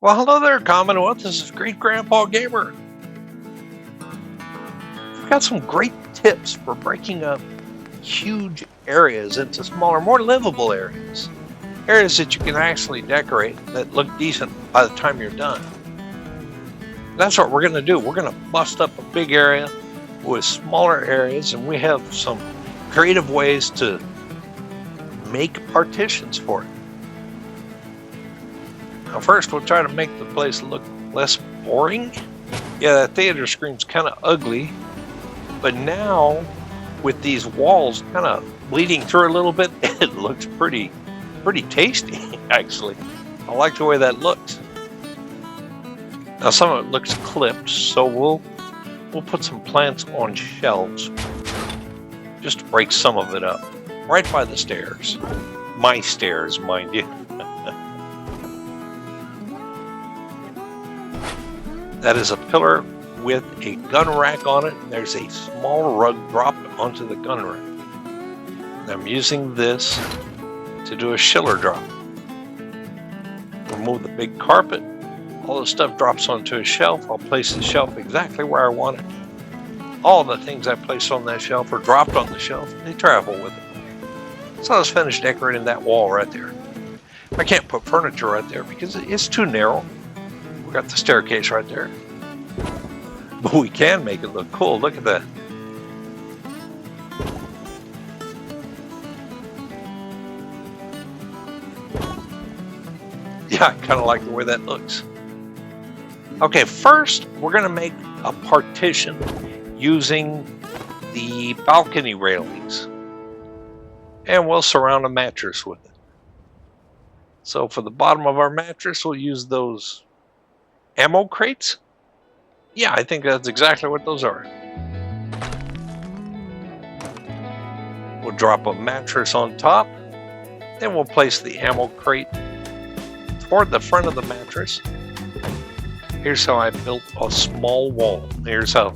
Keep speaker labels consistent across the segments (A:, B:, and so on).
A: Well, hello there, Commonwealth. This is Great Grandpa Gamer. We've got some great tips for breaking up huge areas into smaller, more livable areas. Areas that you can actually decorate that look decent by the time you're done. That's what we're going to do. We're going to bust up a big area with smaller areas, and we have some creative ways to make partitions for it. Now first, we'll try to make the place look less boring. Yeah, that theater screen's kind of ugly, but now with these walls kind of bleeding through a little bit, it looks pretty tasty, actually. I like the way that looks. Now some of it looks clipped, so we'll put some plants on shelves just to break some of it up, right by the stairs. My stairs, mind you. That is a pillar with a gun rack on it. There's a small rug dropped onto the gun rack. And I'm using this to do a Schiller drop. Remove the big carpet. All the stuff drops onto a shelf. I'll place the shelf exactly where I want it. All the things I place on that shelf are dropped on the shelf. They travel with it. So let's finish decorating that wall right there. I can't put furniture right there because it's too narrow. We've got the staircase right there. But we can make it look cool. Look at that. Yeah, I kind of like the way that looks. Okay, first we're going to make a partition using the balcony railings. And we'll surround a mattress with it. So for the bottom of our mattress, we'll use those ammo crates. Yeah, I think that's exactly what those are. We'll drop a mattress on top. Then we'll place the ammo crate toward the front of the mattress. Here's how I built a small wall. Here's how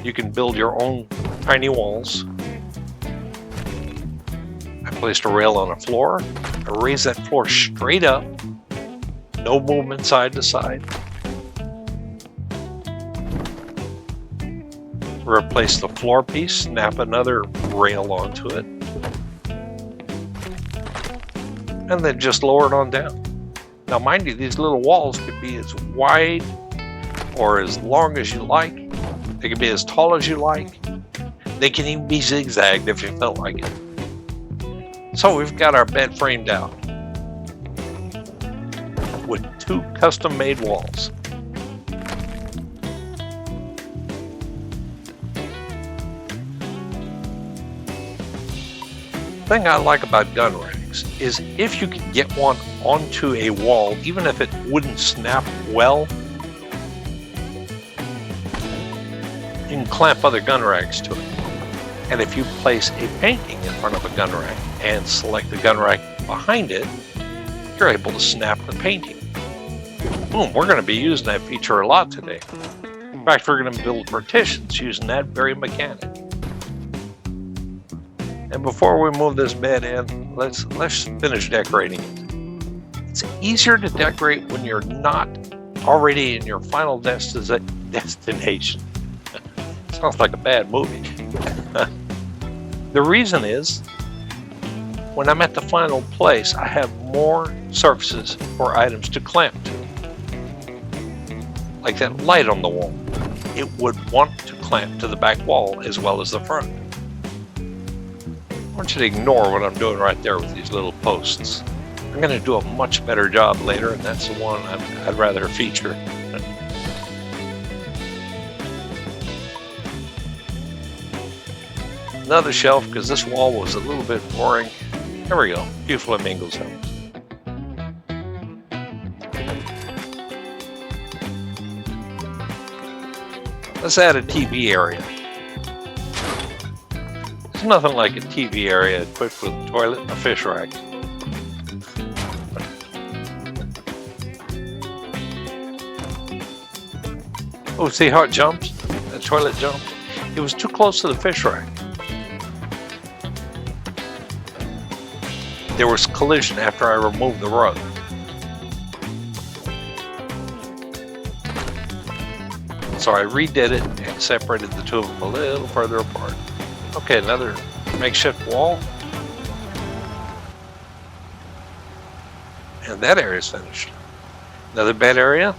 A: you can build your own tiny walls. I placed a rail on a floor. I raised that floor straight up. No movement side to side. Replace the floor piece, snap another rail onto it, and then just lower it on down. Now mind you, these little walls could be as wide or as long as you like. They can be as tall as you like. They can even be zigzagged if you felt like it. So we've got our bed framed out with 2 custom-made walls. The thing I like about gun racks is if you can get one onto a wall, even if it wouldn't snap well, you can clamp other gun racks to it. And if you place a painting in front of a gun rack and select the gun rack behind it, you're able to snap the painting. Boom, we're going to be using that feature a lot today. In fact, we're going to build partitions using that very mechanic. And before we move this bed in, let's finish decorating it. It's easier to decorate when you're not already in your final destination. Sounds like a bad movie. The reason is, when I'm at the final place, I have more surfaces for items to clamp to. Like that light on the wall. It would want to clamp to the back wall as well as the front. I want you to ignore what I'm doing right there with these little posts. I'm going to do a much better job later, and that's the one I'd rather feature. Another shelf, because this wall was a little bit boring. There we go, a few flamingos helps. Let's add a TV area. There's nothing like a TV area equipped with a toilet and a fish rack. Oh, see how it jumps? The toilet jumped. It was too close to the fish rack. There was collision after I removed the rug. So I redid it and separated the two of them a little further apart. Okay, another makeshift wall. And that area is finished. Another bed area.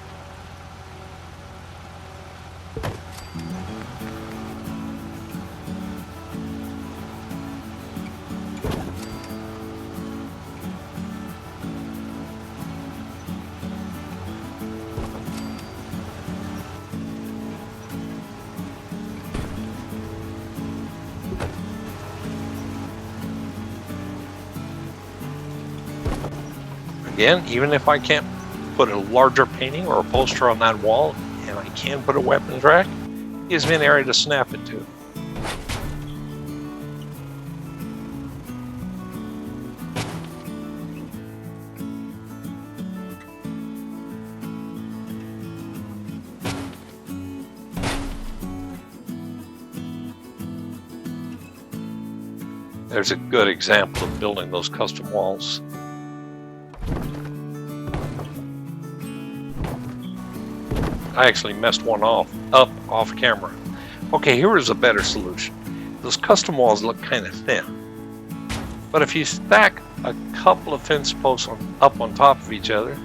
A: Again, even if I can't put a larger painting or a poster on that wall, and I can put a weapons rack, it gives me an area to snap it to. There's a good example of building those custom walls. I actually messed one up off camera. Okay, here is a better solution. Those custom walls look kind of thin. But if you stack a couple of fence posts up on top of each other,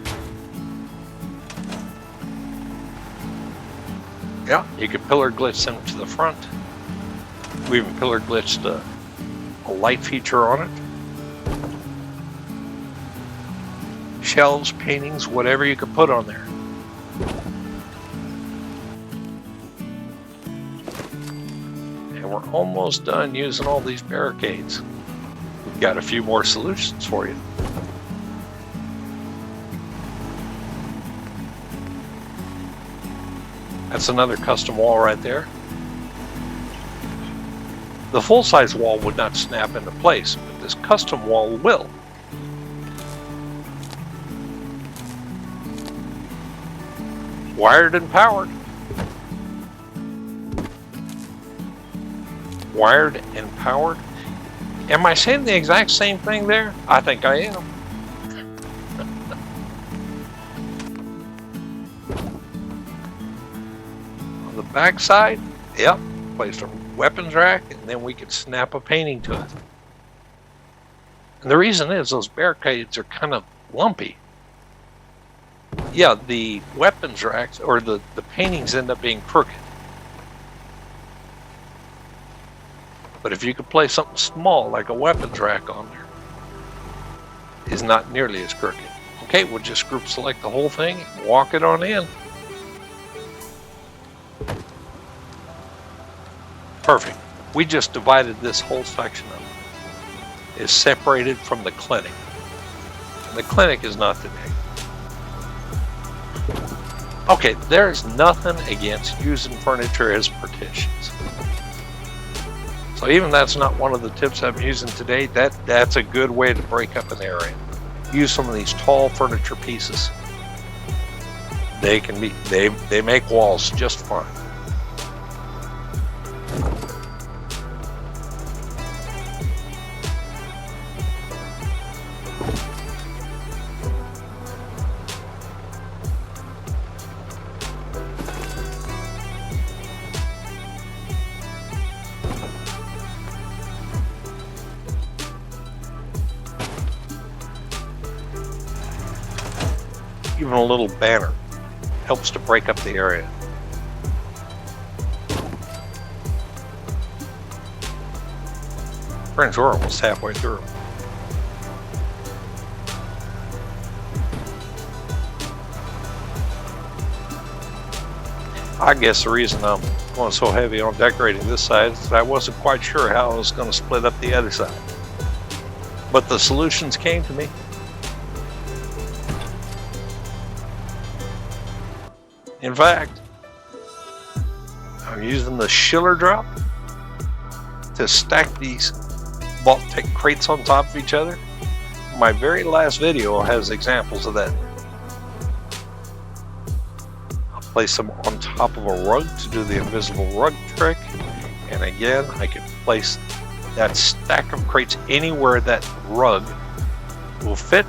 A: yeah, you could pillar glitch them to the front. We even pillar glitched a light feature on it. Shelves, paintings, whatever you could put on there. We're almost done using all these barricades. We've got a few more solutions for you. That's another custom wall right there. The full-size wall would not snap into place, but this custom wall will. Wired and powered. Wired and powered. Am I saying the exact same thing there? I think I am. On the back side, yep, placed a weapons rack, and then we could snap a painting to it. And the reason is those barricades are kind of lumpy. Yeah, the weapons racks or the paintings end up being crooked. But if you could place something small like a weapons rack on there, it's not nearly as crooked. Okay, we'll just group select the whole thing and walk it on in. Perfect. We just divided this whole section of it. It's separated from the clinic. And the clinic is not today. Okay, there's nothing against using furniture as partitions. So even that's not one of the tips I'm using today. That's a good way to break up an area. Use some of these tall furniture pieces. They make walls just fine. Even a little banner helps to break up the area. Friends, we're almost halfway through. I guess the reason I'm going so heavy on decorating this side is that I wasn't quite sure how I was going to split up the other side. But the solutions came to me. In fact, I'm using the Schiller drop to stack these Vault-Tec crates on top of each other. My very last video has examples of that. I'll place them on top of a rug to do the invisible rug trick. And again, I can place that stack of crates anywhere that rug will fit.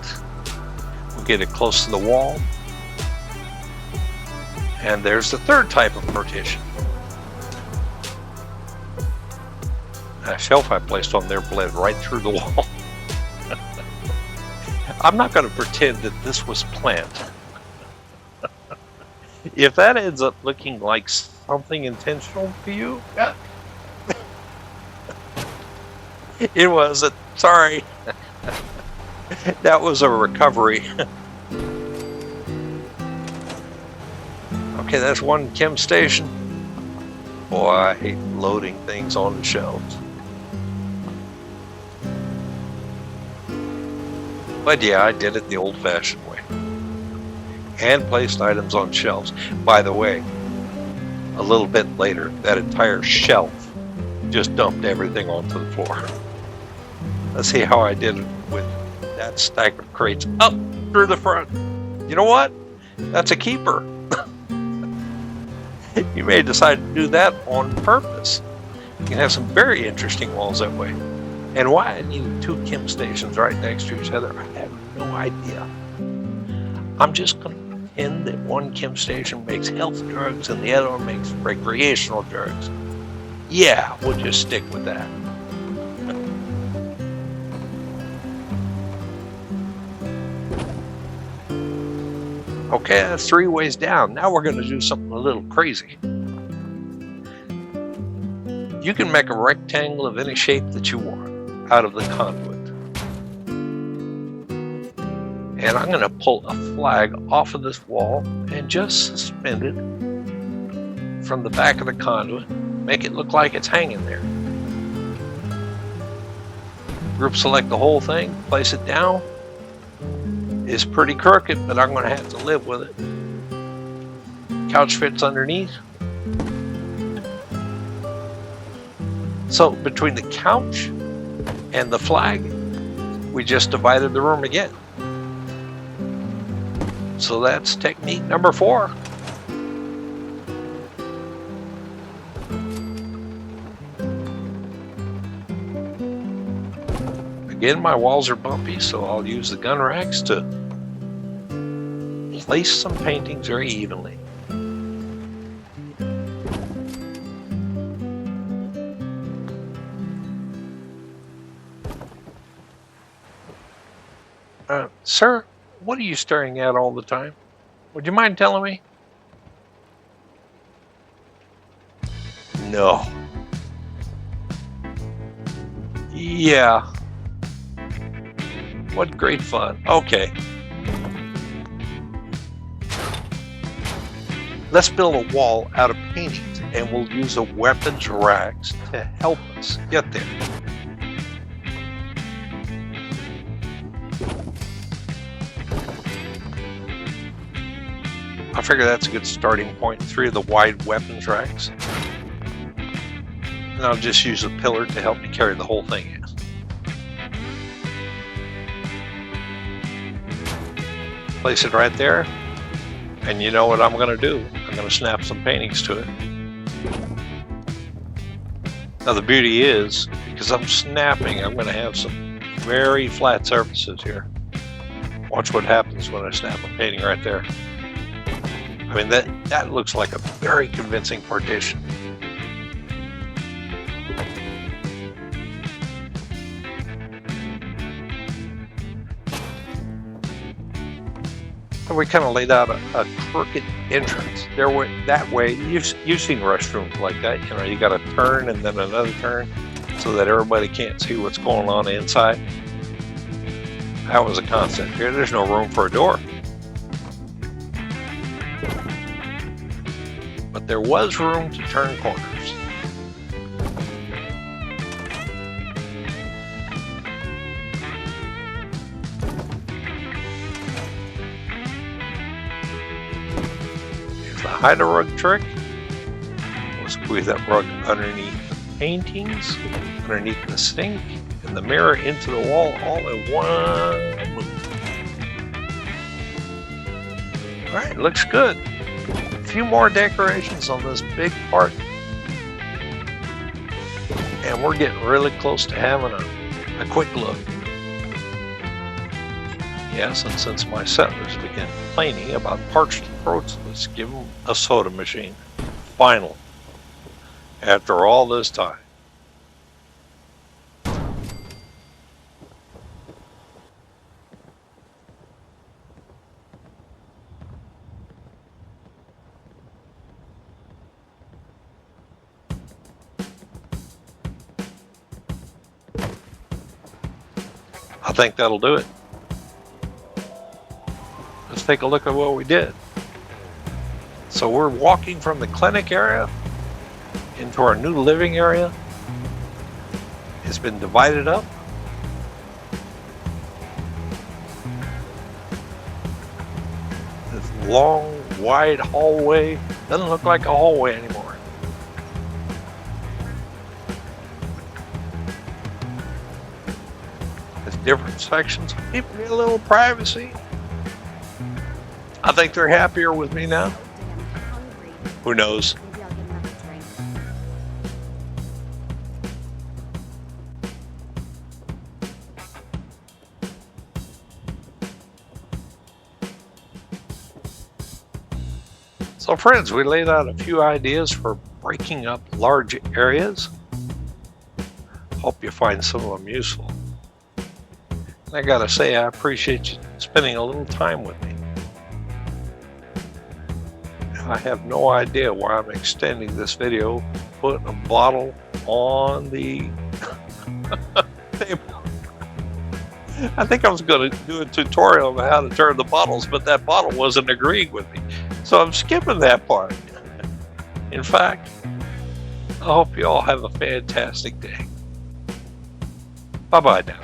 A: We'll get it close to the wall. And there's the third type of partition. That shelf I placed on there bled right through the wall. I'm not going to pretend that this was planned. If that ends up looking like something intentional to you, yeah. It wasn't. Sorry. That was a recovery. Okay, that's one chem station. Boy, I hate loading things on the shelves. But yeah, I did it the old-fashioned way. And placed items on shelves. By the way, a little bit later, that entire shelf just dumped everything onto the floor. Let's see how I did it with that stack of crates up through the front. You know what? That's a keeper. You may decide to do that on purpose. You can have some very interesting walls that way. And why I needed two chem stations right next to each other, I have no idea. I'm just going to pretend that one chem station makes health drugs and the other one makes recreational drugs. Yeah, we'll just stick with that. Okay, that's 3 ways down. Now we're going to do something a little crazy. You can make a rectangle of any shape that you want out of the conduit. And I'm going to pull a flag off of this wall and just suspend it from the back of the conduit. Make it look like it's hanging there. Group select the whole thing, place it down. It's pretty crooked, but I'm going to have to live with it. Couch fits underneath. So between the couch and the flag, we just divided the room again. So that's technique number 4. Again, my walls are bumpy, so I'll use the gun racks to place some paintings very evenly. Sir, what are you staring at all the time? Would you mind telling me? No. Yeah. What great fun. Okay. Let's build a wall out of paintings, and we'll use a weapons racks to help us get there. I figure that's a good starting point. 3 of the wide weapons racks. And I'll just use a pillar to help me carry the whole thing in. Place it right there. And you know what I'm going to do? I'm going to snap some paintings to it. Now the beauty is, because I'm snapping, I'm going to have some very flat surfaces here. Watch what happens when I snap a painting right there. I mean, that looks like a very convincing partition. And we kind of laid out a crooked entrance. That way, you've seen restrooms like that. You know, you got a turn and then another turn so that everybody can't see what's going on inside. That was a concept here. There's no room for a door. But there was room to turn corners. Here's the hide a rug trick. We'll squeeze that rug underneath the paintings, underneath the sink, and the mirror into the wall all in one move. Alright, looks good. A few more decorations on this big part. And we're getting really close to having a quick look. Yes, and since my settlers began complaining about parched throats, let's give them a soda machine. Finally, after all this time. I think that'll do it. Let's take a look at what we did. So we're walking from the clinic area into our new living area. It's been divided up. This long, wide hallway doesn't look like a hallway anymore. There's different sections. People get a little privacy. I think they're happier with me now. Who knows? So friends, we laid out a few ideas for breaking up large areas. Hope you find some of them useful. And I gotta say, I appreciate you spending a little time with me. I have no idea why I'm extending this video, putting a bottle on the table. I think I was going to do a tutorial on how to turn the bottles, but that bottle wasn't agreeing with me. So I'm skipping that part. In fact, I hope you all have a fantastic day. Bye-bye now.